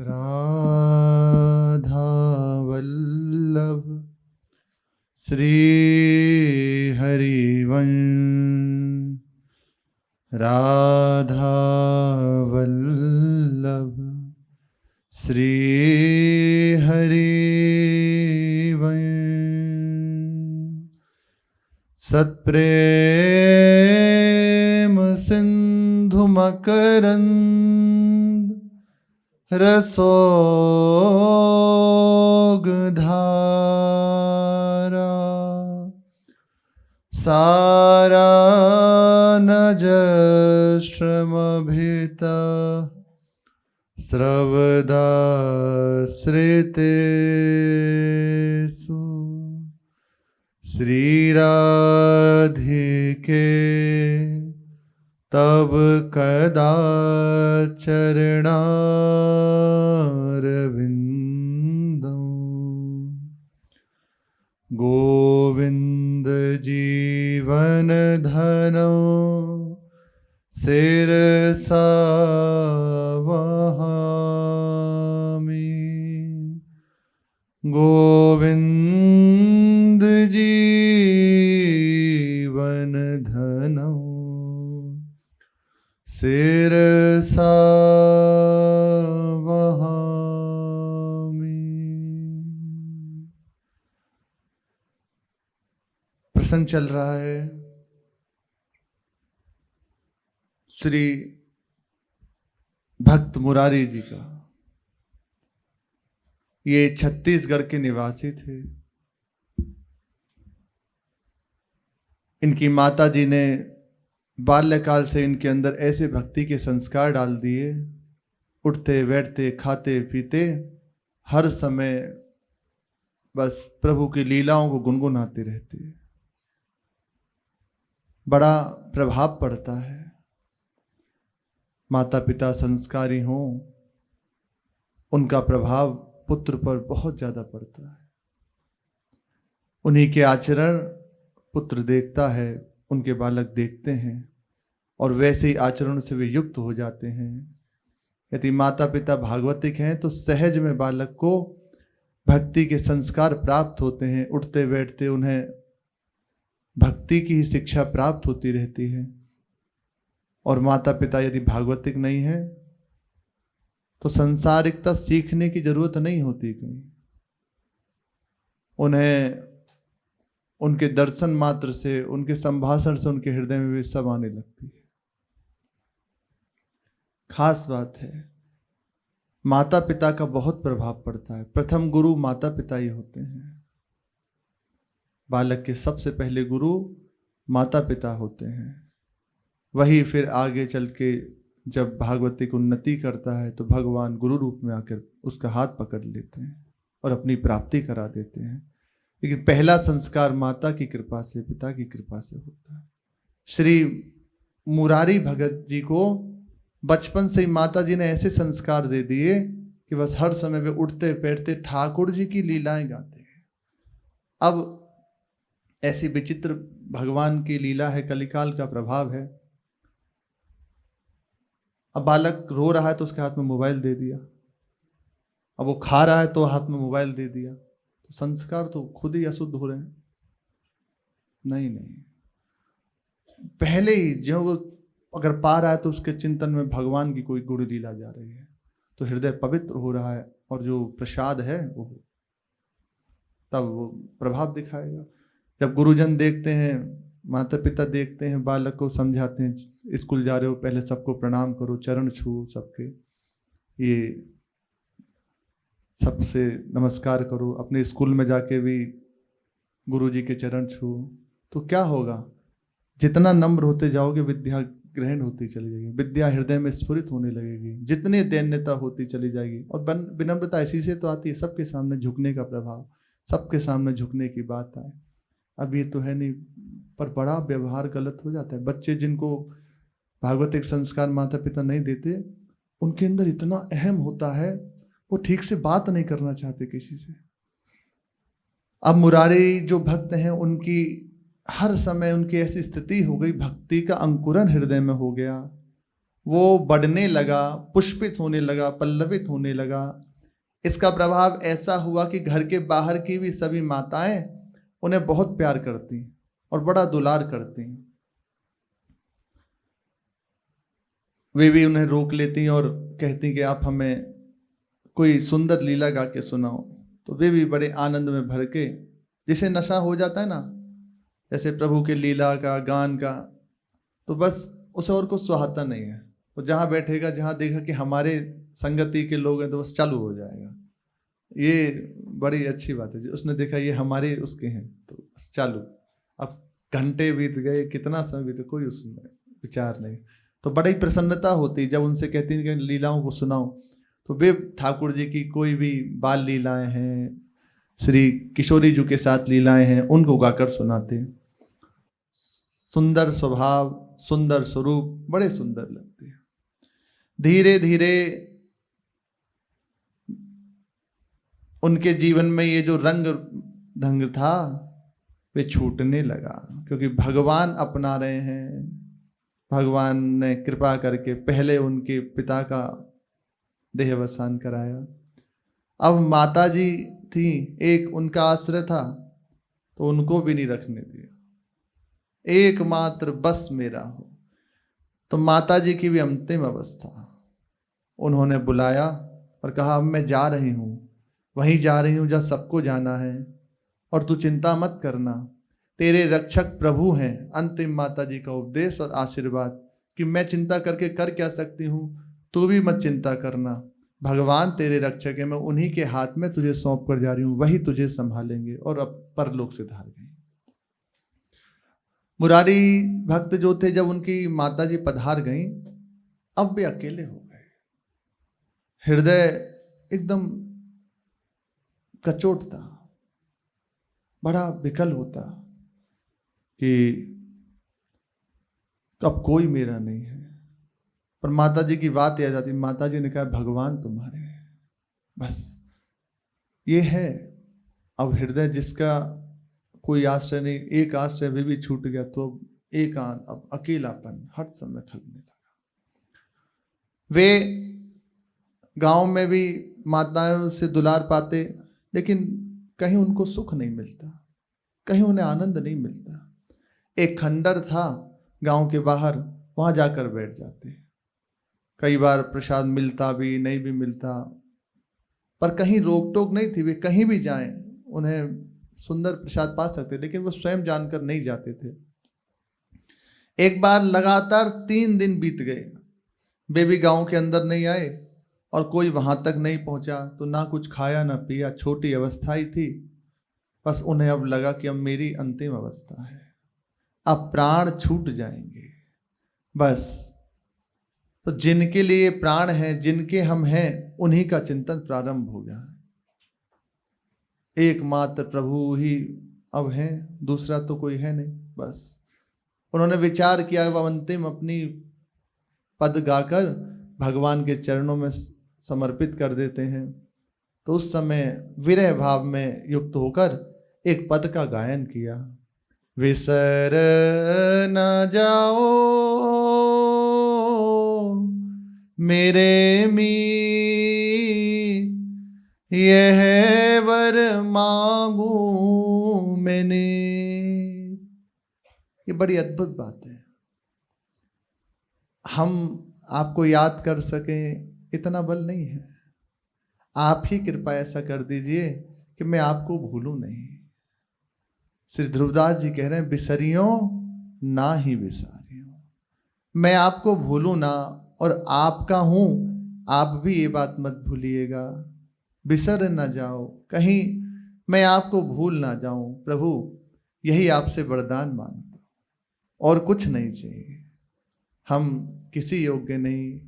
राधा वल्लभ श्री हरिवंश राधा वल्लभ श्री हरिवंश सत्प्रेम सिंधु मकरंद रसोगधारा सारा नजश्रमभिता स्रवदाश्रितेषु श्रीराधिके तब कदा चरणारविंदम गोविंद जीवन धनो शिरसा वहामि गोविंद जीवन धनो शिरसा वहामि। प्रसंग चल रहा है श्री भक्त मुरारी जी का। ये छत्तीसगढ़ के निवासी थे। इनकी माता जी ने बाल्यकाल से इनके अंदर ऐसे भक्ति के संस्कार डाल दिए, उठते बैठते खाते पीते हर समय बस प्रभु की लीलाओं को गुनगुनाते रहते। बड़ा प्रभाव पड़ता है। माता पिता संस्कारी हों, उनका प्रभाव पुत्र पर बहुत ज्यादा पड़ता है। उन्हीं के आचरण पुत्र देखता है, उनके बालक देखते हैं और वैसे ही आचरण से वे युक्त हो जाते हैं। यदि माता पिता भागवतिक हैं तो सहज में बालक को भक्ति के संस्कार प्राप्त होते हैं। उठते बैठते उन्हें भक्ति की ही शिक्षा प्राप्त होती रहती है। और माता पिता यदि भागवतिक नहीं है तो संसारिकता सीखने की जरूरत नहीं होती कहीं। उन्हें उनके दर्शन मात्र से, उनके संभाषण से उनके हृदय में वे सब आने लगती है। खास बात है, माता पिता का बहुत प्रभाव पड़ता है। प्रथम गुरु माता पिता ही होते हैं। बालक के सबसे पहले गुरु माता पिता होते हैं। वही फिर आगे चल के जब भागवतिक उन्नति करता है तो भगवान गुरु रूप में आकर उसका हाथ पकड़ लेते हैं और अपनी प्राप्ति करा देते हैं। लेकिन पहला संस्कार माता की कृपा से, पिता की कृपा से होता है। श्री मुरारी भगत जी को बचपन से ही माता जी ने ऐसे संस्कार दे दिए कि बस हर समय वे उठते बैठते ठाकुर जी की लीलाएं गाते हैं। अब ऐसी विचित्र भगवान की लीला है, कलिकाल का प्रभाव है। अब बालक रो रहा है तो उसके हाथ में मोबाइल दे दिया। अब वो खा रहा है तो हाथ में मोबाइल दे दिया। तो संस्कार तो खुद ही अशुद्ध हो रहे हैं। नहीं, पहले ही जो वो अगर पा रहा है तो उसके चिंतन में भगवान की कोई गुण लीला जा रही है तो हृदय पवित्र हो रहा है और जो प्रसाद है वो तब वो प्रभाव दिखाएगा। जब गुरुजन देखते हैं, माता पिता देखते हैं, बालक को समझाते हैं, स्कूल जा रहे हो पहले सबको प्रणाम करो, चरण छू सबके, ये सबसे नमस्कार करो, अपने स्कूल में जाके भी गुरुजी के चरण छू, तो क्या होगा? जितना नम्र होते जाओगे विद्या ग्रहण होती चली जाएगी, विद्या हृदय में स्फुरित होने लगेगी, जितनी दैन्यता होती चली जाएगी। और विनम्रता ऐसी से तो आती है, सबके सामने झुकने का प्रभाव, सबके सामने झुकने की बात आए। अब ये तो है नहीं, पर बड़ा व्यवहार गलत हो जाता है। बच्चे जिनको भागवतिक संस्कार माता पिता नहीं देते, उनके अंदर इतना अहम होता है, वो ठीक से बात नहीं करना चाहते किसी से। अब मुरारी जो भक्त हैं, उनकी हर समय उनकी ऐसी स्थिति हो गई, भक्ति का अंकुरन हृदय में हो गया, वो बढ़ने लगा, पुष्पित होने लगा, पल्लवित होने लगा। इसका प्रभाव ऐसा हुआ कि घर के बाहर की भी सभी माताएं उन्हें बहुत प्यार करती और बड़ा दुलार करती। वे भी उन्हें रोक लेती और कहती कि आप हमें कोई सुंदर लीला गा के सुनाओ। तो वे भी बड़े आनंद में भर के, जिसे नशा हो जाता है ना, जैसे प्रभु के लीला का, गान का, तो बस उसे और कुछ सुहाता नहीं है। वो जहाँ बैठेगा, जहाँ देखा कि हमारे संगति के लोग हैं, तो बस चालू हो जाएगा। ये बड़ी अच्छी बात है। उसने देखा ये हमारे उसके हैं, तो बस चालू। अब घंटे बीत गए, कितना समय बीत, कोई उसमें विचार नहीं। तो बड़ी प्रसन्नता होती जब उनसे कहती कि लीलाओं को सुनाओ। तो वे ठाकुर जी की कोई भी बाल लीलाएं हैं, श्री किशोरी जी के साथ लीलाएं हैं, उनको गाकर सुनाते। सुंदर स्वभाव, सुंदर स्वरूप, बड़े सुंदर लगते हैं। धीरे धीरे उनके जीवन में ये जो रंग ढंग था वे छूटने लगा, क्योंकि भगवान अपना रहे हैं। भगवान ने कृपा करके पहले उनके पिता का देहावसान कराया। अब माता जी थी, एक उनका आश्रय था, तो उनको भी नहीं रखने दिया। एकमात्र बस मेरा हो। तो माता जी की भी अंतिम अवस्था, उन्होंने बुलाया और कहा अब मैं जा रही हूँ, वहीं जा रही हूँ जहाँ सबको जाना है, और तू चिंता मत करना, तेरे रक्षक प्रभु हैं। अंतिम माता जी का उपदेश और आशीर्वाद कि मैं चिंता करके कर क्या सकती हूँ, तू भी मत चिंता करना, भगवान तेरे रक्षक है, मैं उन्हीं के हाथ में तुझे सौंप कर जा रही हूँ, वही तुझे संभालेंगे। और अब परलोक से धार गई। मुरारी भक्त जो थे, जब उनकी माता जी पधार गई, अब वे अकेले हो गए। हृदय एकदम कचोटता, बड़ा विकल होता कि अब कोई मेरा नहीं है। पर माता जी की बात आ जाती। माता जी ने कहा भगवान तुम्हारे हैं, बस ये है। अब हृदय जिसका कोई आश्रय नहीं, एक आश्रय भी छूट गया, तो अब एकांत, अब अकेलापन हर समय खलने लगा। वे गांव में भी माताओं से दुलार पाते, लेकिन कहीं उनको सुख नहीं मिलता, कहीं उन्हें आनंद नहीं मिलता। एक खंडर था गांव के बाहर, वहां जाकर बैठ जाते। कई बार प्रसाद मिलता भी, नहीं भी मिलता, पर कहीं रोक टोक नहीं थी। वे कहीं भी जाएं, उन्हें सुंदर प्रसाद पा सकते, लेकिन वो स्वयं जानकर नहीं जाते थे। एक बार लगातार 3 दिन बीत गए, वे भी गांव के अंदर नहीं आए और कोई वहां तक नहीं पहुंचा। तो ना कुछ खाया ना पिया, छोटी अवस्था ही थी। बस उन्हें अब लगा कि अब मेरी अंतिम अवस्था है, अब प्राण छूट जाएंगे बस। तो जिनके लिए प्राण है, जिनके हम हैं, उन्हीं का चिंतन प्रारंभ हो गया। एकमात्र प्रभु ही अब हैं, दूसरा तो कोई है नहीं। बस उन्होंने विचार किया, वह अंतिम अपनी पद गाकर भगवान के चरणों में समर्पित कर देते हैं। तो उस समय विरह भाव में युक्त होकर एक पद का गायन किया। विसर न जाओ मेरे मीत, यह वर मांगू मैंने। ये बड़ी अद्भुत बात है। हम आपको याद कर सकें इतना बल नहीं है। आप ही कृपा ऐसा कर दीजिए कि मैं आपको भूलूं नहीं। श्री ध्रुवदास जी कह रहे हैं, बिसरियों ना ही बिसारियों। मैं आपको भूलूं ना, और आपका हूं, आप भी ये बात मत भूलिएगा। बिसर न जाओ, कहीं मैं आपको भूल ना जाऊं। प्रभु यही आपसे वरदान मांगता हूं, और कुछ नहीं चाहिए। हम किसी योग्य नहीं,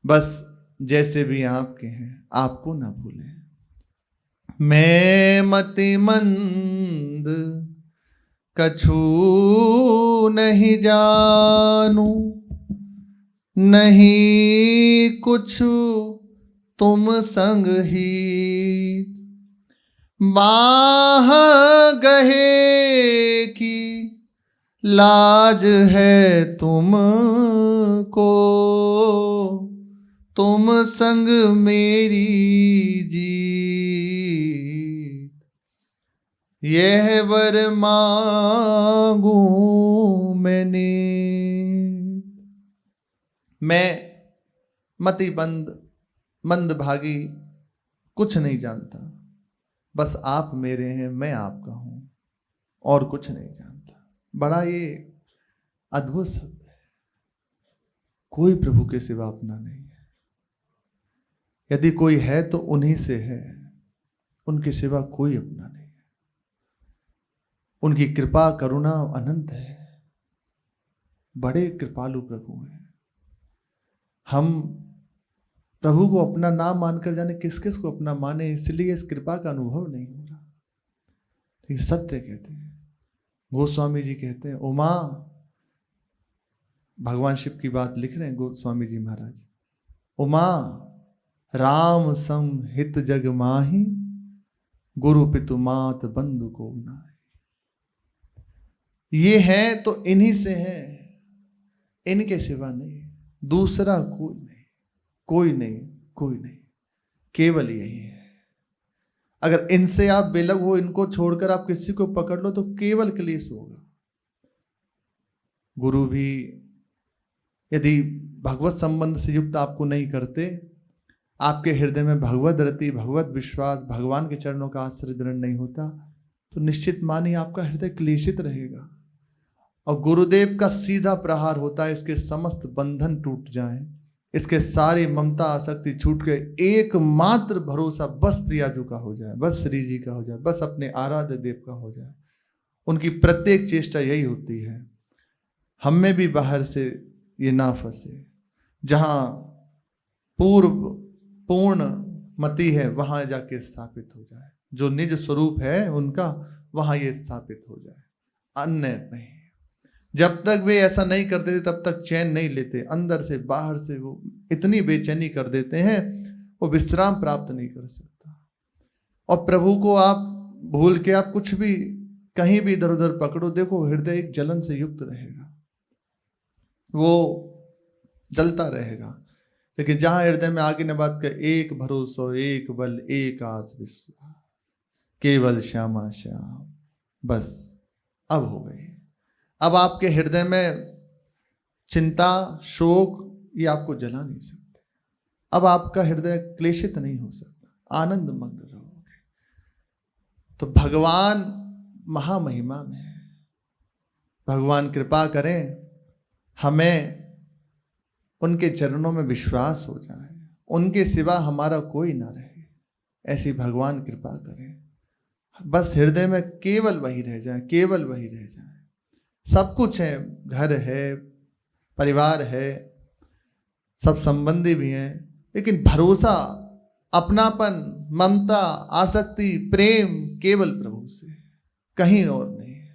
बस जैसे भी आपके हैं, आपको ना भूलें। मैं मतिमंद कछु नहीं जानू, नहीं कुछ तुम संग ही, बाह गहे की लाज है तुमको, तुम संग मेरी जीत, यह वर मांगू मैंने। मैं मंद भागी कुछ नहीं जानता, बस आप मेरे हैं, मैं आपका हूं, और कुछ नहीं जानता। बड़ा ये अद्भुत शब्द है। कोई प्रभु के सिवा अपना नहीं है। यदि कोई है तो उन्हीं से है, उनके सिवा कोई अपना नहीं है। उनकी कृपा करुणा अनंत है। बड़े कृपालु प्रभु हैं। हम प्रभु को अपना नाम मानकर जाने किस किस को अपना माने, इसलिए इस कृपा का अनुभव नहीं हो रहा। ये सत्य कहते हैं। गोस्वामी जी कहते हैं, उमा, भगवान शिव की बात लिख रहे हैं गोस्वामी जी महाराज, उमा राम सम हित जग माही, गुरु पितु मात बंधु को नाय। ये है तो इन्हीं से है, इनके सिवा नहीं, दूसरा कोई नहीं, कोई नहीं, कोई नहीं, केवल यही है। अगर इनसे आप बेलग हो, इनको छोड़कर आप किसी को पकड़ लो तो केवल क्लेश होगा। गुरु भी यदि भगवत संबंध से युक्त आपको नहीं करते, आपके हृदय में भगवत रति, भगवत विश्वास, भगवान के चरणों का आश्रय दृढ़ नहीं होता, तो निश्चित मानिए आपका हृदय क्लेशित रहेगा। और गुरुदेव का सीधा प्रहार होता है, इसके समस्त बंधन टूट जाएं, इसके सारी ममता आसक्ति छूट के एकमात्र भरोसा बस प्रियाजू का हो जाए, बस श्री जी का हो जाए, बस अपने आराध्य देव का हो जाए। उनकी प्रत्येक चेष्टा यही होती है, हम में भी बाहर से ये ना फंसे। जहाँ पूर्ण मति है वहाँ जाके स्थापित हो जाए, जो निज स्वरूप है उनका वहाँ ये स्थापित हो जाए, अन्य नहीं। जब तक वे ऐसा नहीं करते थे तब तक चैन नहीं लेते, अंदर से बाहर से वो इतनी बेचैनी कर देते हैं, वो विश्राम प्राप्त नहीं कर सकता। और प्रभु को आप भूल के आप कुछ भी कहीं भी इधर उधर पकड़ो, देखो हृदय एक जलन से युक्त रहेगा, वो जलता रहेगा। लेकिन जहां हृदय में आगे न बात कर, एक भरोसा, एक बल, एक आस विश्वास, केवल श्यामा श्याम, बस अब हो गई। अब आपके हृदय में चिंता, शोक ये आपको जला नहीं सकते। अब आपका हृदय क्लेशित नहीं हो सकता, आनंद मग्न रहोगे। तो भगवान महामहिमा में है। भगवान कृपा करें, हमें उनके चरणों में विश्वास हो जाए, उनके सिवा हमारा कोई ना रहे, ऐसी भगवान कृपा करें। बस हृदय में केवल वही रह जाए, केवल वही रह जाए। सब कुछ है, घर है, परिवार है, सब संबंधी भी हैं, लेकिन भरोसा, अपनापन, ममता, आसक्ति, प्रेम केवल प्रभु से, कहीं और नहीं है,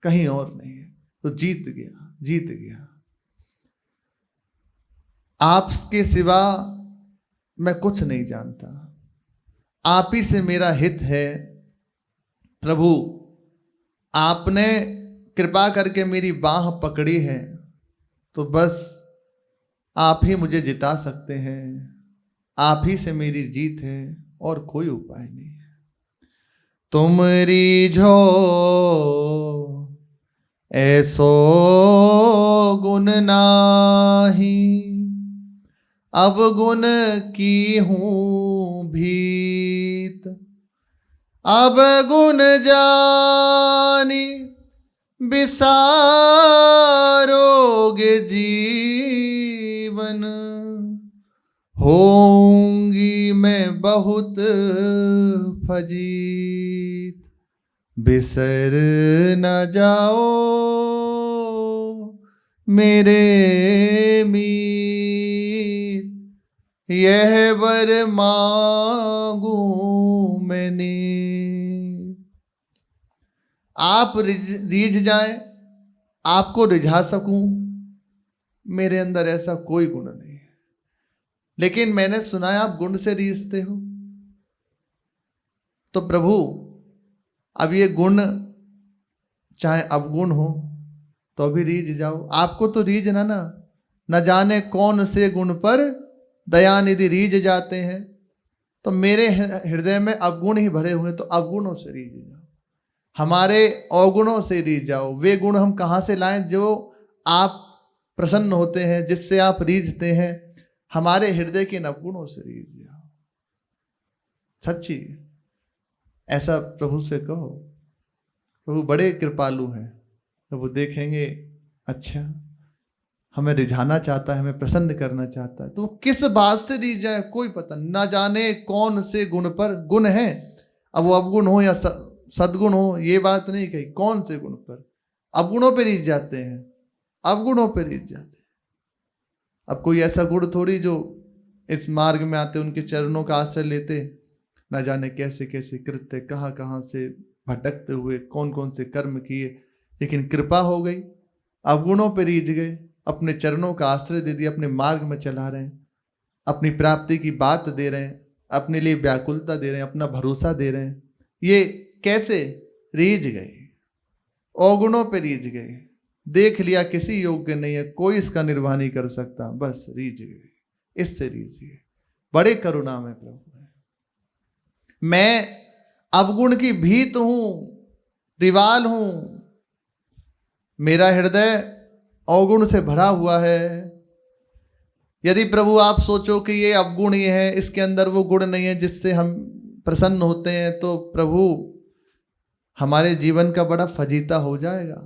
कहीं और नहीं है। तो जीत गया, जीत गया। आपके सिवा मैं कुछ नहीं जानता, आप ही से मेरा हित है। प्रभु आपने कृपा करके मेरी बाह पकड़ी है, तो बस आप ही मुझे जिता सकते हैं, आप ही से मेरी जीत है, और कोई उपाय नहीं है। तुम रीझो ऐसो गुण नाही, अवगुण की हूँ भीत, अवगुण जानी विसारोगे जीवन, होंगी मैं बहुत फजीत, बिसर न जाओ मेरे मीत, यह वर मांगू मैंने। आप रीझ जाए, आपको रिझा सकूं, मेरे अंदर ऐसा कोई गुण नहीं है। लेकिन मैंने सुना है आप गुण से रीझते हो, तो प्रभु अब ये गुण चाहे अवगुण हो, तो अभी रीझ जाओ। आपको तो रीझ ना न जाने कौन से गुण पर दयानिधि रीझ जाते हैं। तो मेरे हृदय में अवगुण ही भरे हुए, तो अवगुणों से रीझ जाओ, हमारे अवगुणों से रीझ जाओ। वे गुण हम कहाँ से लाएं जो आप प्रसन्न होते हैं, जिससे आप रीझते हैं? हमारे हृदय के अवगुणों से रीझ जाओ। सच्ची ऐसा प्रभु से कहो। प्रभु बड़े कृपालु हैं। तो वो देखेंगे अच्छा हमें रिझाना चाहता है, हमें प्रसन्न करना चाहता है। तो किस बात से रीझ जाए कोई पता ना जाने कौन से गुण पर। गुण है, अब वो अवगुण हो या सद्गुण हो, ये बात नहीं कही, कौन से गुण पर। अवगुणों पे रीझ जाते हैं, अवगुणों पे रीझ जाते हैं। अब कोई ऐसा गुण थोड़ी जो इस मार्ग में आते उनके चरणों का आश्रय लेते, ना जाने कैसे कैसे कृत्य कहाँ कहाँ से भटकते हुए कौन कौन से कर्म किए, लेकिन कृपा हो गई, अवगुणों पे रीझ गए, अपने चरणों का आश्रय दे दिया, अपने मार्ग में चला रहे हैं, अपनी प्राप्ति की बात दे रहे हैं, अपने लिए व्याकुलता दे रहे हैं, अपना भरोसा दे रहे हैं। ये कैसे? रीझ गए, अवगुणों पे रीझ गए, देख लिया किसी योग्य नहीं है, कोई इसका निर्वाह नहीं कर सकता, बस रीझ गए, इससे रीझ गए। बड़े करुणा में प्रभु है। मैं अवगुण की भीत हूं, दीवाल हूं, मेरा हृदय अवगुण से भरा हुआ है। यदि प्रभु आप सोचो कि ये अवगुण ही है, इसके अंदर वो गुण नहीं है जिससे हम प्रसन्न होते हैं, तो प्रभु हमारे जीवन का बड़ा फजीता हो जाएगा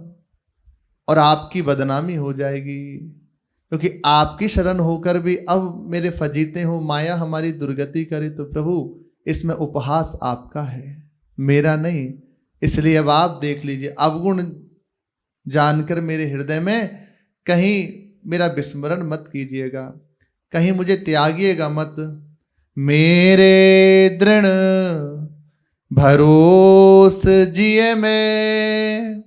और आपकी बदनामी हो जाएगी। क्योंकि आपकी शरण होकर भी अब मेरे फजीते हो, माया हमारी दुर्गति करे, तो प्रभु इसमें उपहास आपका है, मेरा नहीं। इसलिए अब आप देख लीजिए, अवगुण जानकर मेरे हृदय में कहीं मेरा विस्मरण मत कीजिएगा, कहीं मुझे त्यागिएगा मत। मेरे दृढ़ भरोस जिए में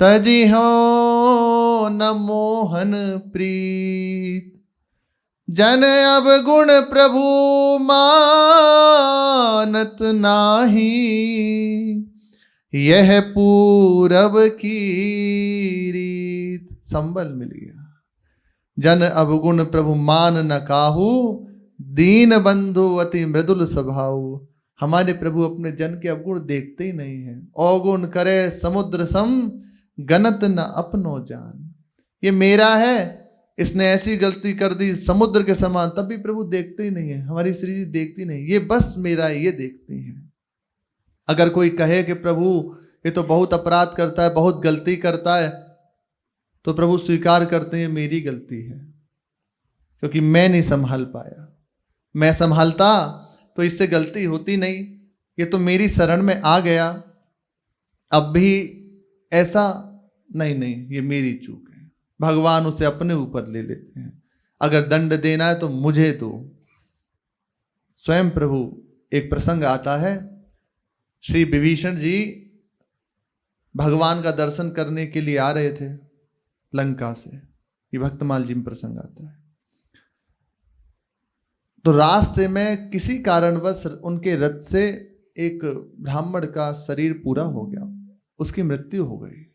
तजी हो न मोहन प्रीत, जन अब गुण प्रभु मानत नाही, यह पूरब की रीत। संबल मिल गया। जन अवगुण प्रभु मान न काहू, दीन बंधु अति मृदुल स्वभाव। हमारे प्रभु अपने जन के अवगुण देखते ही नहीं है। अवगुण करे समुद्र सम, गनत न अपनो जान। ये मेरा है, इसने ऐसी गलती कर दी समुद्र के समान, तब भी प्रभु देखते ही नहीं है, हमारी श्री जी देखती नहीं, ये बस मेरा है, ये देखती है। अगर कोई कहे कि प्रभु ये तो बहुत अपराध करता है, बहुत गलती करता है, तो प्रभु स्वीकार करते हैं मेरी गलती है, क्योंकि मैं नहीं संभाल पाया। मैं संभालता तो इससे गलती होती नहीं। ये तो मेरी शरण में आ गया, अब भी ऐसा नहीं, ये मेरी चूक है। भगवान उसे अपने ऊपर ले लेते हैं। अगर दंड देना है तो मुझे दो। स्वयं प्रभु, एक प्रसंग आता है, श्री विभीषण जी भगवान का दर्शन करने के लिए आ रहे थे लंका से। ये भक्तमाल जी में प्रसंग आता है। तो रास्ते में किसी कारणवश उनके रथ से एक ब्राह्मण का शरीर पूरा हो गया, उसकी मृत्यु हो गई।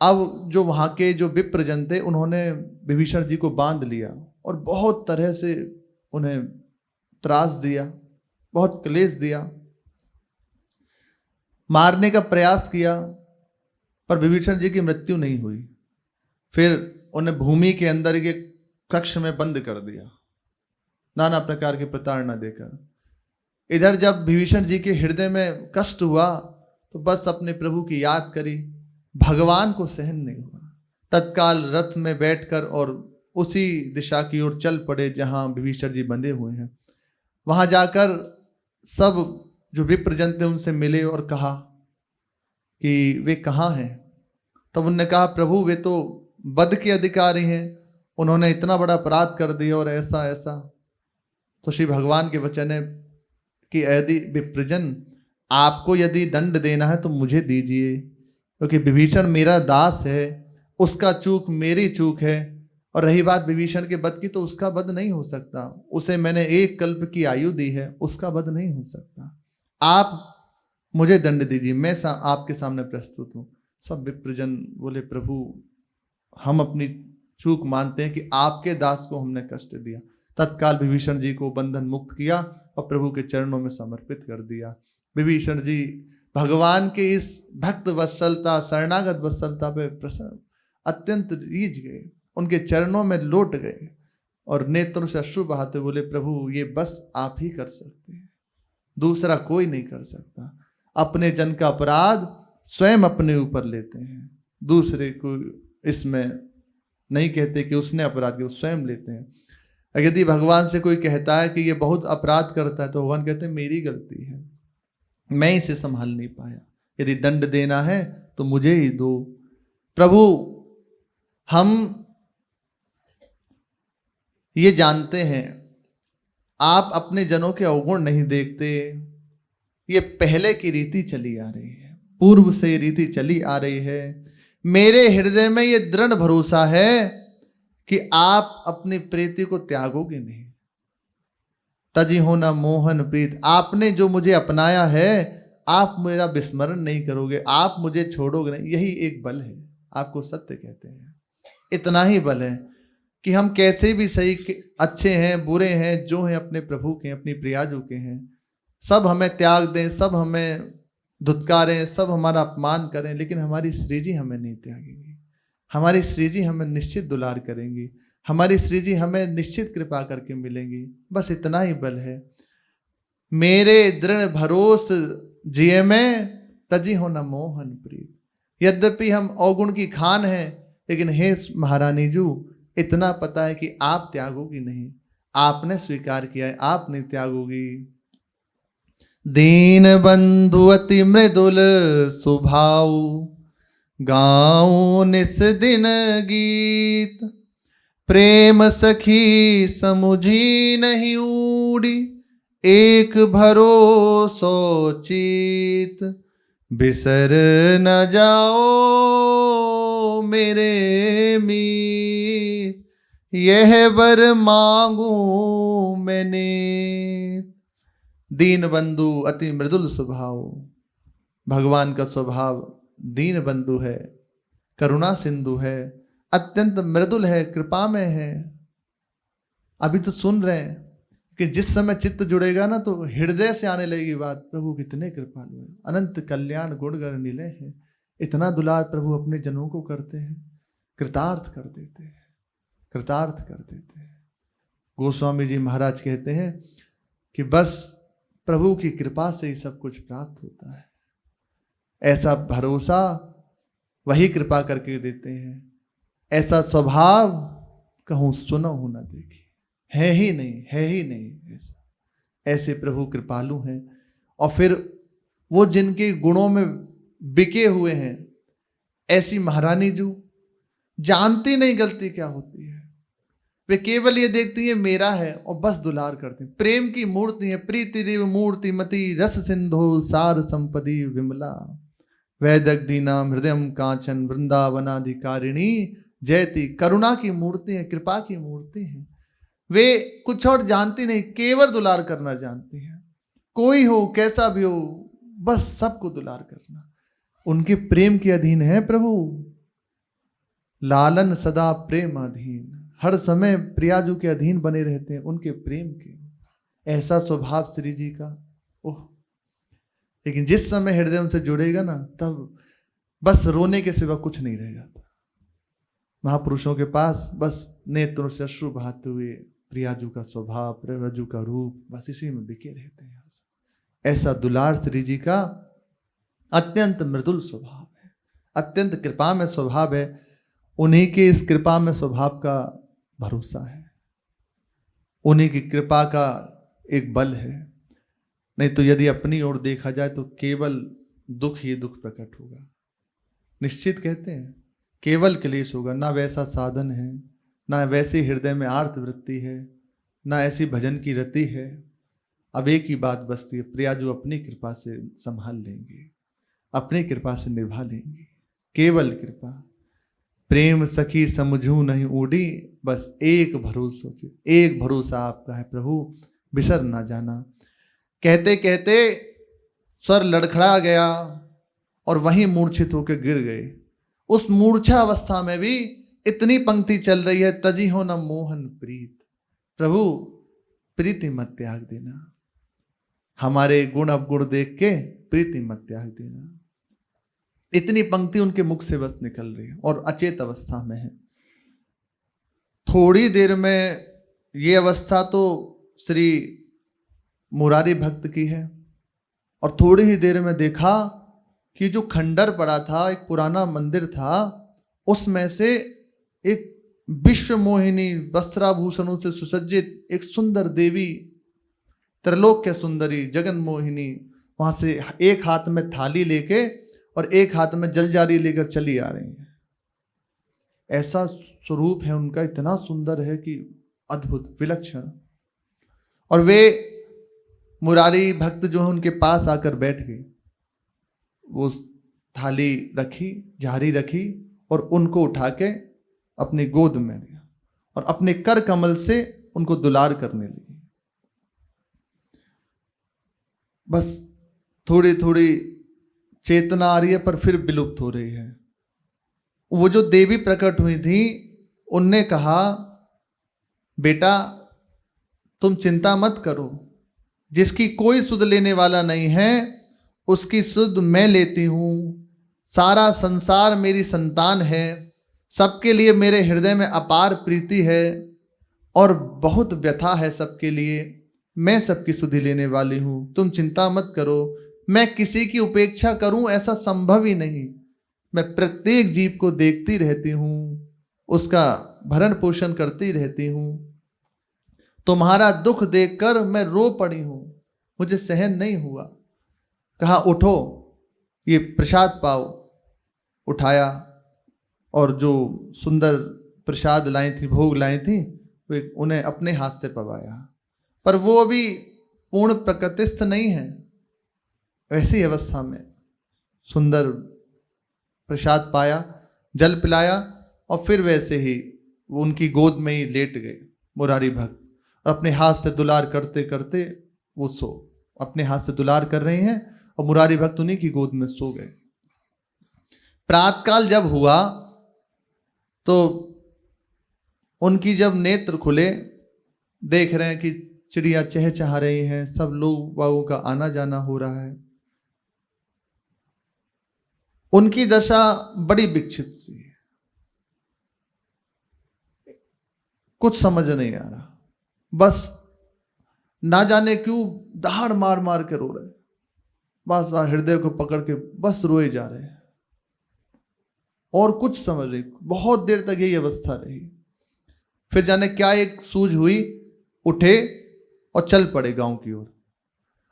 अब जो वहां के जो विप्रजन थे, उन्होंने विभीषण जी को बांध लिया और बहुत तरह से उन्हें त्रास दिया, बहुत क्लेश दिया, मारने का प्रयास किया, पर विभीषण जी की मृत्यु नहीं हुई। फिर उन्हें भूमि के अंदर के कक्ष में बंद कर दिया, नाना प्रकार की प्रताड़ना देकर। इधर जब विभीषण जी के हृदय में कष्ट हुआ तो बस अपने प्रभु की याद करी, भगवान को सहन नहीं हुआ। तत्काल रथ में बैठकर और उसी दिशा की ओर चल पड़े जहां विभीषण जी बंधे हुए हैं। वहां जाकर सब जो विप्रजन थे उनसे मिले और कहा कि वे कहाँ हैं। तब उन्होंने कहा, प्रभु वे तो वध के अधिकारी हैं, उन्होंने इतना बड़ा अपराध कर दिया और ऐसा ऐसा। तो श्री भगवान के वचन है कि यदि विप्रजन आपको यदि दंड देना है तो मुझे दीजिए, क्योंकि विभीषण मेरा दास है, उसका चूक मेरी चूक है। और रही बात विभीषण के वध की, तो उसका वध नहीं हो सकता, उसे मैंने एक कल्प की आयु दी है, उसका वध नहीं हो सकता। आप मुझे दंड दीजिए, मैं आपके सामने प्रस्तुत हूँ। सब विप्रजन बोले प्रभु हम अपनी चूक मानते हैं कि आपके दास को हमने कष्ट दिया। तत्काल विभीषण जी को बंधन मुक्त किया और प्रभु के चरणों में समर्पित कर दिया। विभीषण जी भगवान के इस भक्त वत्सलता शरणागत वत्सलता पे प्रसन्न अत्यंत रीझ गए, उनके चरणों में लौट गए और नेत्रों से अश्रु बहाते बोले प्रभु ये बस आप ही कर सकते हैं, दूसरा कोई नहीं कर सकता। अपने जन का अपराध स्वयं अपने ऊपर लेते हैं, दूसरे को इसमें नहीं कहते कि उसने अपराध किया, स्वयं लेते हैं। यदि भगवान से कोई कहता है कि ये बहुत अपराध करता है तो भगवान कहते हैं मेरी गलती है, मैं इसे संभाल नहीं पाया, यदि दंड देना है तो मुझे ही दो। प्रभु हम ये जानते हैं आप अपने जनों के अवगुण नहीं देखते, ये पहले की रीति चली आ रही है, पूर्व से ये रीति चली आ रही है। मेरे हृदय में ये दृढ़ भरोसा है कि आप अपनी प्रीति को त्यागोगे नहीं। तजी हो न मोहन प्रीत, आपने जो मुझे अपनाया है आप मेरा विस्मरण नहीं करोगे, आप मुझे छोड़ोगे नहीं। यही एक बल है, आपको सत्य कहते हैं। इतना ही बल है कि हम कैसे भी सही अच्छे हैं बुरे हैं जो हैं अपने प्रभु के अपनी प्रियाजू के हैं, सब हमें त्याग दें, सब हमें धुतकारें, सब हमारा अपमान करें, लेकिन हमारी श्री जी हमें नहीं त्यागेंगी, हमारी श्री जी हमें निश्चित दुलार करेंगी, हमारी श्री जी हमें निश्चित कृपा करके मिलेंगी। बस इतना ही बल है। मेरे दृढ़ भरोस जिये में तजी हो न मोहन प्रीत। यद्यपि हम अवगुण की खान हैं, लेकिन हे महारानी जू इतना पता है कि आप त्यागोगी नहीं, आपने स्वीकार किया है, आप नहीं त्यागोगी। दीन बंधु अति मृदुल स्वभाव, गाऊं निस दिन गीत। प्रेम सखी समुझी नहीं ऊड़ी, एक भरोसो चित। बिसर न जाओ मेरे मीत, यह वर मांगू मैंने। दीन बंधु अति मृदुल स्वभाव, भगवान का स्वभाव दीन बंधु है, करुणा सिंधु है, अत्यंत मृदुल है, कृपा में है। अभी तो सुन रहे हैं कि जिस समय चित्त जुड़ेगा ना तो हृदय से आने लगेगी बात, प्रभु कितने कृपालु हैं, अनंत कल्याण गुणगर निलय है। इतना दुलार प्रभु अपने जनों को करते हैं, कृतार्थ कर देते हैं, कृतार्थ कर देते हैं। गोस्वामी जी महाराज कहते हैं कि बस प्रभु की कृपा से ही सब कुछ प्राप्त होता है। ऐसा भरोसा वही कृपा करके देते हैं, ऐसा स्वभाव कहूँ सुनो हूँ न देखी, है ही नहीं, है ही नहीं ऐसा। ऐसे प्रभु कृपालु हैं। और फिर वो जिनके गुणों में बिके हुए हैं, ऐसी महारानी जो जानती नहीं गलती क्या होती है, वे केवल ये देखती है मेरा है और बस दुलार करते हैं। प्रेम की मूर्ति है, प्रीति देव मूर्ति मति, रस सिंधु सार संपदी विमला। वैदग्धी नाम हृदय कांचन वृंदावनाधिकारिणी जयति। करुणा की मूर्ति है, कृपा की मूर्ति है। वे कुछ और जानती नहीं, केवल दुलार करना जानती हैं। कोई हो कैसा भी हो, बस सबको दुलार करना। उनके प्रेम के अधीन है प्रभु। लालन सदा प्रेम अधीन, हर समय प्रियाजू के अधीन बने रहते हैं, उनके प्रेम के। ऐसा स्वभाव श्री जी का, ओह। लेकिन जिस समय हृदय उनसे जुड़ेगा ना, तब बस रोने के सिवा कुछ नहीं रह जाता। महापुरुषों के पास बस नेत्रों से अश्रु बहाते हुए प्रियाजू का स्वभाव, प्रियाजू का रूप, बस इसी में बिके रहते हैं। ऐसा दुलार श्री जी का अत्यंत मृदुल स्वभाव है, अत्यंत कृपा में स्वभाव है। उन्हीं के इस कृपा में स्वभाव का भरोसा है, उन्हीं की कृपा का एक बल है। नहीं तो यदि अपनी ओर देखा जाए तो केवल दुख ही दुख प्रकट होगा। निश्चित कहते हैं केवल क्लेश होगा, ना वैसा साधन है, ना वैसी हृदय में आर्त वृत्ति है, ना ऐसी भजन की रति है। अब एक ही बात बचती है, प्रियाजू अपनी कृपा से संभाल लेंगे, अपनी कृपा से निभा लेंगे। केवल कृपा। प्रेम सखी समझू नहीं ऊडी, बस एक भरोसा, एक भरोसा आपका है प्रभु, बिसर ना जाना। कहते कहते स्वर लड़खड़ा गया और वहीं मूर्छित होकर गिर गए। उस मूर्छा अवस्था में भी इतनी पंक्ति चल रही है, तजी हो न मोहन प्रीत, प्रभु प्रीति मत त्याग देना, हमारे गुण अवगुण देख के प्रीति मत त्याग देना। इतनी पंक्ति उनके मुख से बस निकल रही है और अचेत अवस्था में है। थोड़ी देर में ये अवस्था तो श्री मुरारी भक्त की है, और थोड़ी ही देर में देखा कि जो खंडर पड़ा था, एक पुराना मंदिर था, उसमें से एक विश्व मोहिनी वस्त्राभूषणों से सुसज्जित एक सुंदर देवी, त्रिलोक्य सुंदरी जगन मोहिनी, वहां से एक हाथ में थाली लेके और एक हाथ में जलजारी लेकर चली आ रही है। ऐसा स्वरूप है उनका, इतना सुंदर है कि अद्भुत, विलक्षण। और वे मुरारी भक्त जो है उनके पास आकर बैठ गई, वो थाली रखी, झारी रखी और उनको उठा के अपनी गोद में लिया और अपने कर कमल से उनको दुलार करने लगी। बस थोड़ी थोड़ी चेतना आ रही है पर फिर विलुप्त हो रही है। वो जो देवी प्रकट हुई थी, उनने कहा, बेटा तुम चिंता मत करो, जिसकी कोई सुध लेने वाला नहीं है उसकी सुध मैं लेती हूँ। सारा संसार मेरी संतान है, सबके लिए मेरे हृदय में अपार प्रीति है और बहुत व्यथा है सबके लिए। मैं सबकी सुधि लेने वाली हूँ, तुम चिंता मत करो। मैं किसी की उपेक्षा करूं ऐसा संभव ही नहीं। मैं प्रत्येक जीव को देखती रहती हूँ, उसका भरण पोषण करती रहती हूँ। तुम्हारा दुख देखकर मैं रो पड़ी हूँ, मुझे सहन नहीं हुआ। कहा उठो, ये प्रसाद पाओ। उठाया और जो सुंदर प्रसाद लाई थी, भोग लाई थी, वे उन्हें अपने हाथ से पवाया। पर वो अभी पूर्ण प्रकृतिस्थ नहीं है। वैसी अवस्था में सुंदर प्रसाद पाया, जल पिलाया और फिर वैसे ही वो उनकी गोद में ही लेट गए मुरारी भक्त, और अपने हाथ से दुलार करते करते वो अपने हाथ से दुलार कर रहे हैं और मुरारी भक्त उन्हीं की गोद में सो गए। प्रातःकाल जब हुआ तो उनकी जब नेत्र खुले, देख रहे हैं कि चिड़िया चहचहा रही हैं, सब लोग बागों का आना जाना हो रहा है। उनकी दशा बड़ी विक्षिप्त सी है, कुछ समझ नहीं आ रहा। बस ना जाने क्यों दहाड़ मार मार के रो रहे, बस हृदय को पकड़ के बस रोए जा रहे हैं और कुछ समझ नहीं। बहुत देर तक यही अवस्था रही। फिर जाने क्या एक सूझ हुई, उठे और चल पड़े गांव की ओर।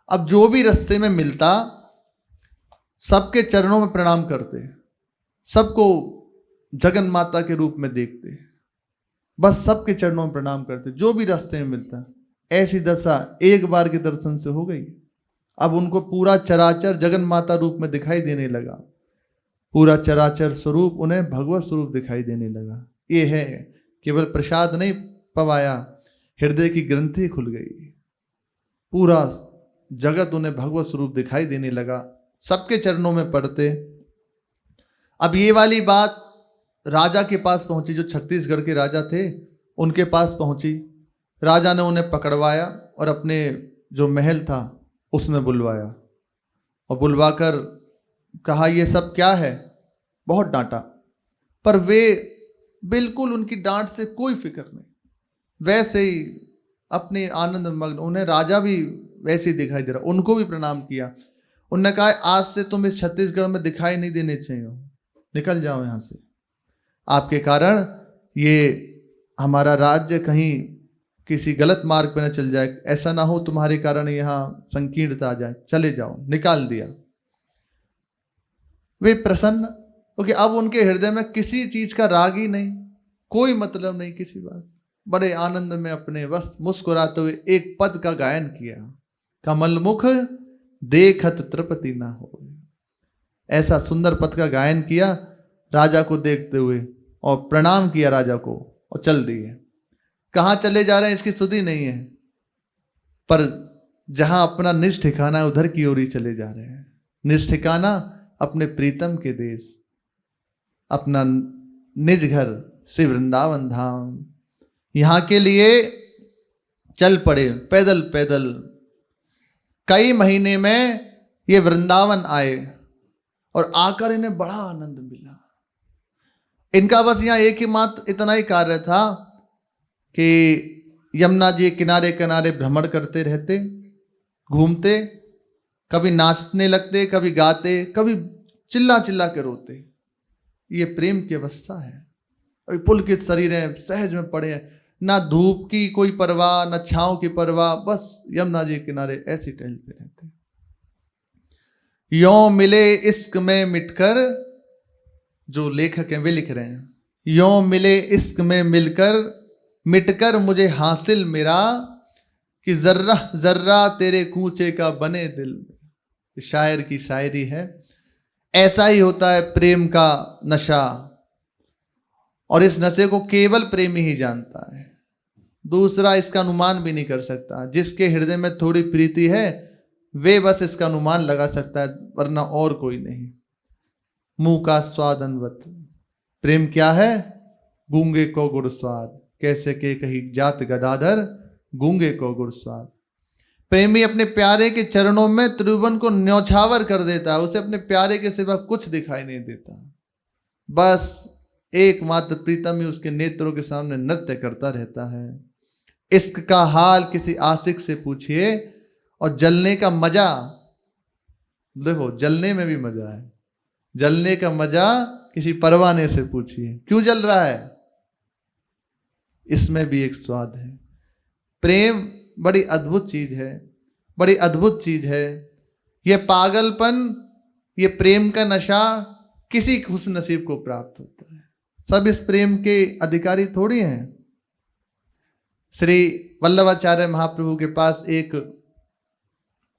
अब जो भी रास्ते में मिलता सबके चरणों में प्रणाम करते, सबको जगन माता के रूप में देखते, बस सबके चरणों में प्रणाम करते, जो भी रास्ते में मिलता। ऐसी दशा एक बार के दर्शन से हो गई। अब उनको पूरा चराचर जगन माता रूप में दिखाई देने लगा, पूरा चराचर स्वरूप उन्हें भगवत स्वरूप दिखाई देने लगा। ये है, केवल प्रसाद नहीं पवाया, हृदय की ग्रंथि खुल गई, पूरा जगत उन्हें भगवत स्वरूप दिखाई देने लगा, सबके चरणों में पड़ते। अब ये वाली बात राजा के पास पहुंची, जो छत्तीसगढ़ के राजा थे उनके पास पहुंची। राजा ने उन्हें पकड़वाया और अपने जो महल था उसमें बुलवाया और बुलवाकर कहा ये सब क्या है, बहुत डांटा। पर वे बिल्कुल उनकी डांट से कोई फिक्र नहीं, वैसे ही अपने आनंद मग्न। उन्हें राजा भी वैसे ही दिखाई दे रहा, उनको भी प्रणाम किया। उन्होंने कहा आज से तुम इस छत्तीसगढ़ में दिखाई नहीं देने चाहिए, निकल जाओ यहाँ से। आपके कारण ये हमारा राज्य कहीं किसी गलत मार्ग पर न चल जाए, ऐसा ना हो तुम्हारे कारण यहाँ संकीर्णता आ जाए, चले जाओ। निकाल दिया। वे प्रसन्न, क्योंकि अब उनके हृदय में किसी चीज का राग ही नहीं, कोई मतलब नहीं किसी बात। बड़े आनंद में अपने बस मुस्कुराते हुए एक पद का गायन किया, कमल मुख देखत तृपति ना हो। ऐसा सुंदर पद का गायन किया राजा को देखते हुए, और प्रणाम किया राजा को और चल दिए। कहाँ चले जा रहे हैं इसकी सुधि नहीं है, पर जहां अपना निज ठिकाना है उधर की ओर ही चले जा रहे हैं। निज ठिकाना अपने प्रीतम के देश, अपना निज घर श्री वृंदावन धाम, यहाँ के लिए चल पड़े पैदल पैदल। कई महीने में ये वृंदावन आए और आकर इन्हें बड़ा आनंद मिला। इनका बस यहाँ एक ही मात्र इतना ही कार्य था कि यमुना जी किनारे किनारे भ्रमण करते रहते, घूमते, कभी नाचने लगते, कभी गाते, कभी चिल्ला चिल्ला के रोते। ये प्रेम की अवस्था है। अभी पुलकित शरीर है, सहज में पड़े हैं, ना धूप की कोई परवाह, ना छांव की परवाह, बस यमुना जी किनारे ऐसे टहलते रहते। यों मिले इश्क में मिटकर, जो लेखक हैं वे लिख रहे हैं, यों मिले इश्क में मिलकर मिटकर मुझे हासिल मेरा, कि जर्रा जर्रा तेरे कूचे का बने दिल में। शायर की शायरी है। ऐसा ही होता है प्रेम का नशा, और इस नशे को केवल प्रेमी ही जानता है, दूसरा इसका अनुमान भी नहीं कर सकता। जिसके हृदय में थोड़ी प्रीति है वे बस इसका अनुमान लगा सकता है, वरना और कोई नहीं। मुंह का स्वाद अनवत, प्रेम क्या है? गूंगे को गुड़ स्वाद, कैसे के कही जात गदाधर, गूंगे को गुड़ स्वाद। प्रेमी अपने प्यारे के चरणों में त्रिभुवन को न्यौछावर कर देता है, उसे अपने प्यारे के सिवा कुछ दिखाई नहीं देता, बस एकमात्र प्रीतम ही उसके नेत्रों के सामने नृत्य करता रहता है। इश्क का हाल किसी आशिक से पूछिए, और जलने का मजा, देखो जलने में भी मजा है, जलने का मजा किसी परवाने से पूछिए, क्यों जल रहा है, इसमें भी एक स्वाद है। प्रेम बड़ी अद्भुत चीज है, बड़ी अद्भुत चीज है। यह पागलपन, ये प्रेम का नशा किसी खुश नसीब को प्राप्त होता है। सब इस प्रेम के अधिकारी थोड़ी हैं। श्री वल्लभाचार्य महाप्रभु के पास एक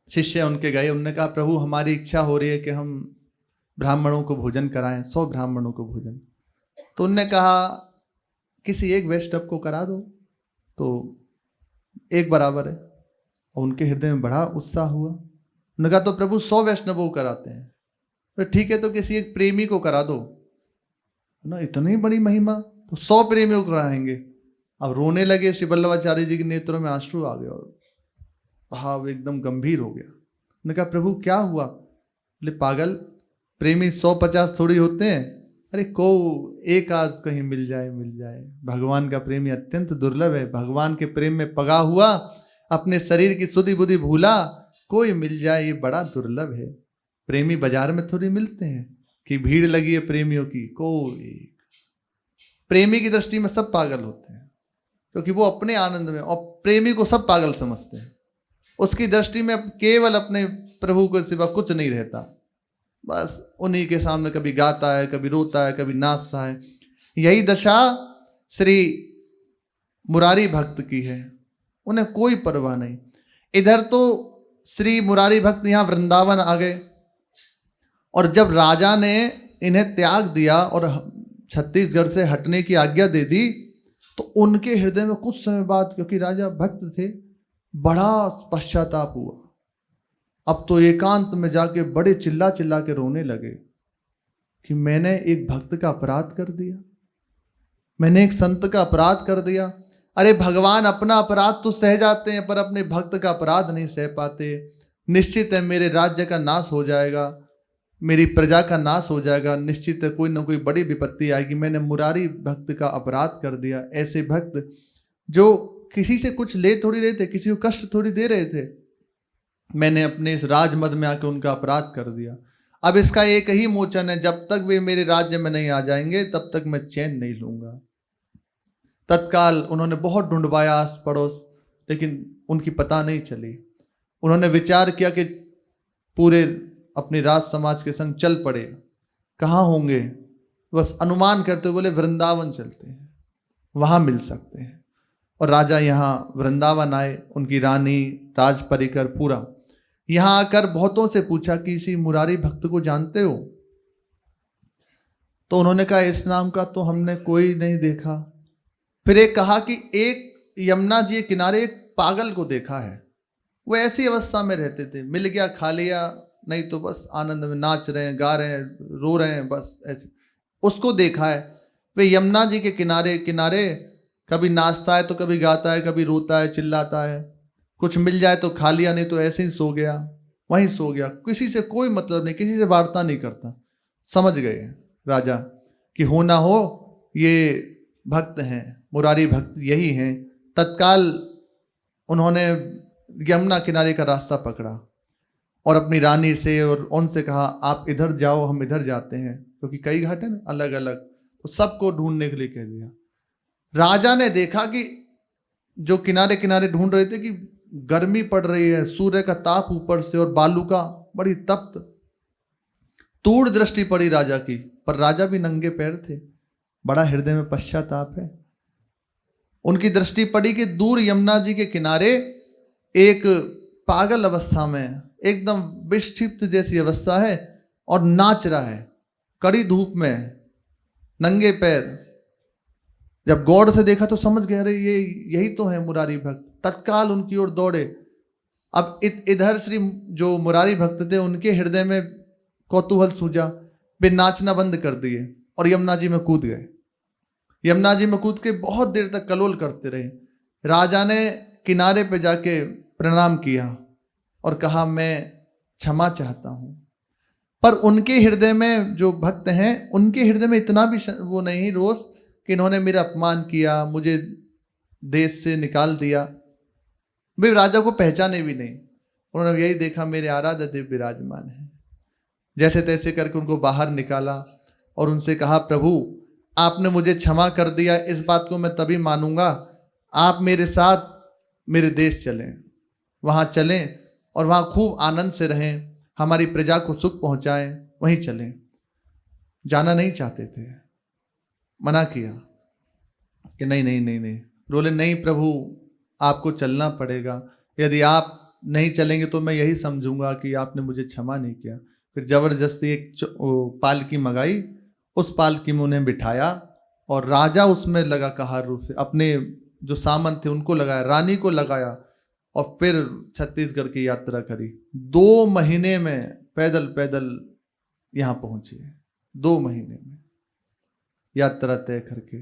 शिष्य उनके गए, उन्होंने कहा प्रभु हमारी इच्छा हो रही है कि हम ब्राह्मणों को भोजन कराएं, 100 ब्राह्मणों को भोजन। तो उनने कहा किसी एक वैष्णव को करा दो तो एक बराबर है। और उनके हृदय में बड़ा उत्साह हुआ। उन्होंने कहा तो प्रभु 100 वैष्णवों को कराते हैं। तो ठीक है, तो किसी एक प्रेमी को करा दो ना, इतनी बड़ी महिमा, तो 100 प्रेमियों को कराएंगे। अब रोने लगे। श्री वल्लभाचार्य जी के नेत्रों में आंसू आ गए और भाव एकदम गंभीर हो गया। उन्होंने कहा प्रभु क्या हुआ? बोले पागल, प्रेमी 150 थोड़ी होते हैं, अरे को एक आध कहीं मिल जाए मिल जाए। भगवान का प्रेमी अत्यंत दुर्लभ है। भगवान के प्रेम में पगा हुआ, अपने शरीर की सुधि बुद्धि भूला, कोई मिल जाए ये बड़ा दुर्लभ है। प्रेमी बाजार में थोड़ी मिलते हैं कि भीड़ लगी है प्रेमियों की। कोई प्रेमी की दृष्टि में सब पागल होते हैं, क्योंकि वो अपने आनंद में, और प्रेमी को सब पागल समझते हैं। उसकी दृष्टि में केवल अपने प्रभु को सिवा कुछ नहीं रहता, बस उन्हीं के सामने कभी गाता है, कभी रोता है, कभी नाचता है। यही दशा श्री मुरारी भक्त की है, उन्हें कोई परवाह नहीं। इधर तो श्री मुरारी भक्त यहाँ वृंदावन आ गए, और जब राजा ने इन्हें त्याग दिया और छत्तीसगढ़ से हटने की आज्ञा दे दी, तो उनके हृदय में कुछ समय बाद, क्योंकि राजा भक्त थे, बड़ा पश्चाताप हुआ। अब तो एकांत में जाके बड़े चिल्ला चिल्ला के रोने लगे कि मैंने एक भक्त का अपराध कर दिया, मैंने एक संत का अपराध कर दिया। अरे भगवान अपना अपराध तो सह जाते हैं, पर अपने भक्त का अपराध नहीं सह पाते। निश्चित है मेरे राज्य का नाश हो जाएगा, मेरी प्रजा का नाश हो जाएगा, निश्चित है कोई ना कोई बड़ी विपत्ति आएगी। मैंने मुरारी भक्त का अपराध कर दिया। ऐसे भक्त जो किसी से कुछ ले थोड़ी रहे थे, किसी को कष्ट थोड़ी दे रहे थे, मैंने अपने इस राजमद में आके उनका अपराध कर दिया। अब इसका एक ही मोचन है, जब तक वे मेरे राज्य में नहीं आ जाएंगे तब तक मैं चैन नहीं लूंगा। तत्काल उन्होंने बहुत ढूंढवाया आस पड़ोस, लेकिन उनकी पता नहीं चली। उन्होंने विचार किया कि पूरे अपने राज समाज के संग चल पड़े। कहाँ होंगे? बस अनुमान करते हुए बोले वृंदावन चलते हैं, वहां मिल सकते हैं। और राजा यहाँ वृंदावन आए, उनकी रानी, राज परिकर पूरा। यहाँ आकर बहुतों से पूछा कि इसी मुरारी भक्त को जानते हो? तो उन्होंने कहा इस नाम का तो हमने कोई नहीं देखा। फिर एक कहा कि एक यमुना जी के किनारे एक पागल को देखा है, वो ऐसी अवस्था में रहते थे, मिल गया खा लिया, नहीं तो बस आनंद में नाच रहे हैं, गा रहे हैं, रो रहे हैं, बस ऐसे। उसको देखा है वे यमुना जी के किनारे किनारे कभी नाचता है तो कभी गाता है, कभी रोता है, चिल्लाता है, कुछ मिल जाए तो खा लिया, नहीं तो ऐसे ही सो गया, वहीं सो गया, किसी से कोई मतलब नहीं, किसी से वार्ता नहीं करता। समझ गए राजा कि हो ना हो ये भक्त हैं, मुरारी भक्त यही हैं। तत्काल उन्होंने यमुना किनारे का रास्ता पकड़ा और अपनी रानी से और उनसे कहा आप इधर जाओ, हम इधर जाते हैं, क्योंकि कई घाट हैं अलग अलग, तो सबको ढूंढने के लिए कह दिया। राजा ने देखा कि जो किनारे किनारे ढूंढ रहे थे कि गर्मी पड़ रही है, सूर्य का ताप ऊपर से और बालू का बड़ी तप्त, तूड़ दृष्टि पड़ी राजा की, पर राजा भी नंगे पैर थे, बड़ा हृदय में पश्चाताप है। उनकी दृष्टि पड़ी कि दूर यमुना जी के किनारे एक पागल अवस्था में, एकदम विक्षिप्त जैसी अवस्था है और नाच रहा है कड़ी धूप में, नंगे पैर। जब गौर से देखा तो समझ गए, अरे ये यही तो है मुरारी भक्त। तत्काल उनकी ओर दौड़े। अब इधर श्री जो मुरारी भक्त थे उनके हृदय में कौतूहल सूझा, वे नाचना बंद कर दिए और यमुना जी में कूद गए। यमुना जी में कूद के बहुत देर तक कलोल करते रहे। राजा ने किनारे पे जाके प्रणाम किया और कहा मैं क्षमा चाहता हूं। पर उनके हृदय में जो भक्त हैं उनके हृदय में इतना भी वो नहीं रोष कि इन्होंने मेरा अपमान किया, मुझे देश से निकाल दिया। वे राजा को पहचाने भी नहीं। उन्होंने यही देखा मेरे आराध्य देव विराजमान है, जैसे तैसे करके उनको बाहर निकाला और उनसे कहा प्रभु आपने मुझे क्षमा कर दिया, इस बात को मैं तभी मानूंगा आप मेरे साथ मेरे देश चलें, वहाँ चलें और वहाँ खूब आनंद से रहें, हमारी प्रजा को सुख पहुँचाएं, वहीं चलें। जाना नहीं चाहते थे, मना किया कि नहीं नहीं नहीं नहीं। बोले नहीं प्रभु आपको चलना पड़ेगा, यदि आप नहीं चलेंगे तो मैं यही समझूंगा कि आपने मुझे क्षमा नहीं किया। फिर जबरदस्ती एक पालकी मंगाई, उस पालकी में उन्हें बिठाया और राजा उसमें लगा कहार रूप से, अपने जो सामंत थे उनको लगाया, रानी को लगाया और फिर छत्तीसगढ़ की यात्रा करी। 2 महीने में पैदल पैदल यहाँ पहुंचे, 2 महीने में यात्रा तय करके।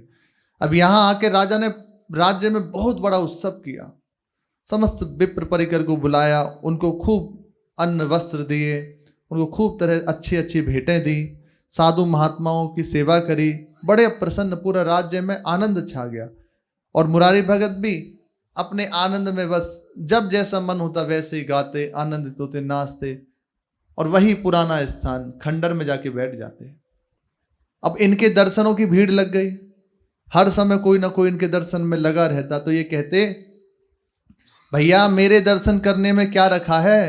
अब यहाँ आके राजा ने राज्य में बहुत बड़ा उत्सव किया, समस्त विप्र परिकर को बुलाया, उनको खूब अन्न वस्त्र दिए, उनको खूब तरह अच्छी अच्छी भेंटें दी, साधु महात्माओं की सेवा करी, बड़े प्रसन्न, पूरा राज्य में आनंद छा गया। और मुरारी भगत भी अपने आनंद में बस जब जैसा मन होता वैसे ही गाते, आनंदित होते, नाचते और वही पुराना स्थान खंडर में जाके बैठ जाते। अब इनके दर्शनों की भीड़ लग गई, हर समय कोई ना कोई इनके दर्शन में लगा रहता। तो ये कहते भैया मेरे दर्शन करने में क्या रखा है,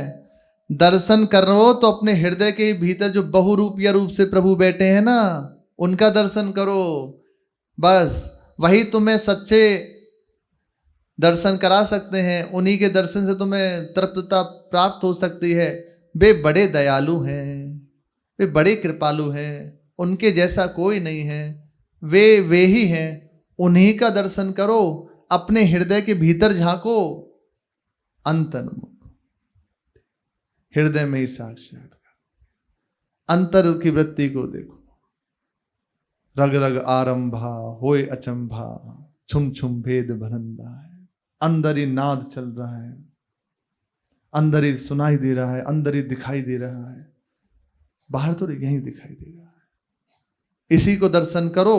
दर्शन करो तो अपने हृदय के भीतर जो बहुरूपीय रूप से प्रभु बैठे हैं ना उनका दर्शन करो, बस वही तुम्हें सच्चे दर्शन करा सकते हैं, उन्हीं के दर्शन से तुम्हें तृप्तता प्राप्त हो सकती है। वे बड़े दयालु हैं, वे बड़े कृपालु हैं, उनके जैसा कोई नहीं है, वे ही हैं, उन्हीं का दर्शन करो, अपने हृदय के भीतर झांको, अंतर्मुख हृदय में ही साक्षात्कार, अंतर की वृत्ति को देखो। रग रग आरंभा होए अचंभा, छुम छुम भेद भनंदा है, अंदर ही नाद चल रहा है, अंदर ही सुनाई दे रहा है, अंदर ही दिखाई दे रहा है, बाहर तो यहीं दिखाई दे रहा है। इसी को दर्शन करो,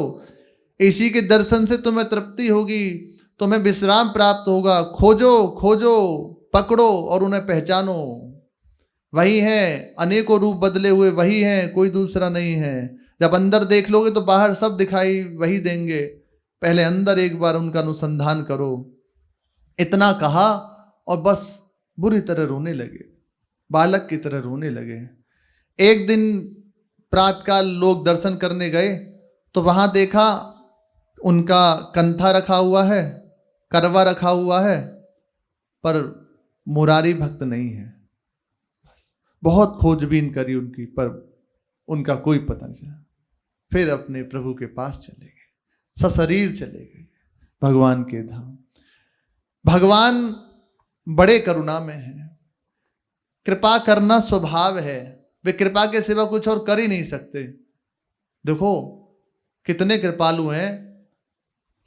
इसी के दर्शन से तुम्हें तृप्ति होगी, तुम्हें विश्राम प्राप्त होगा। खोजो खोजो पकड़ो और उन्हें पहचानो, वही है, अनेकों रूप बदले हुए वही है, कोई दूसरा नहीं है। जब अंदर देख लोगे तो बाहर सब दिखाई वही देंगे, पहले अंदर एक बार उनका अनुसंधान करो। इतना कहा और बस बुरी तरह रोने लगे, बालक की तरह रोने लगे। एक दिन प्रातःकाल लोग दर्शन करने गए तो वहां देखा उनका कंथा रखा हुआ है, करवा रखा हुआ है, पर मुरारी भक्त नहीं है। बहुत खोजबीन करी उनकी, पर उनका कोई पता नहीं चला। फिर अपने प्रभु के पास चले गए, सशरीर चले गए भगवान के धाम। भगवान बड़े करुणा में हैं, कृपा करना स्वभाव है, वे कृपा के सिवा कुछ और कर ही नहीं सकते। देखो कितने कृपालु हैं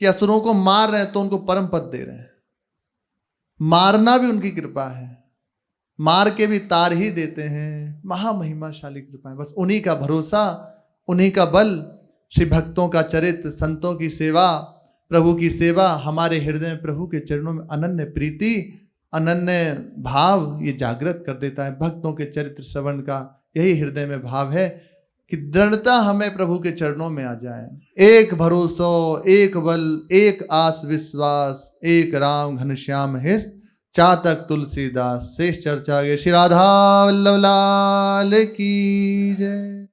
कि असुरों को मार रहे हैं तो उनको परम पद दे रहे हैं। मारना भी उनकी कृपा है, मार के भी तार ही देते हैं। महामहिमाशाली कृपा है, बस उन्हीं का भरोसा, उन्हीं का बल। श्री भक्तों का चरित्र, संतों की सेवा, प्रभु की सेवा, हमारे हृदय में प्रभु के चरणों में अनन्य प्रीति, अनन्य भाव ये जागृत कर देता है। भक्तों के चरित्र श्रवण का यही हृदय में भाव है कि दृढ़ता हमें प्रभु के चरणों में आ जाए। एक भरोसो, एक बल, एक आस विश्वास, एक राम घनश्याम हिस, चातक तुलसीदास। शेष चर्चा आगे। श्री राधा वल्लभ लाल की जय।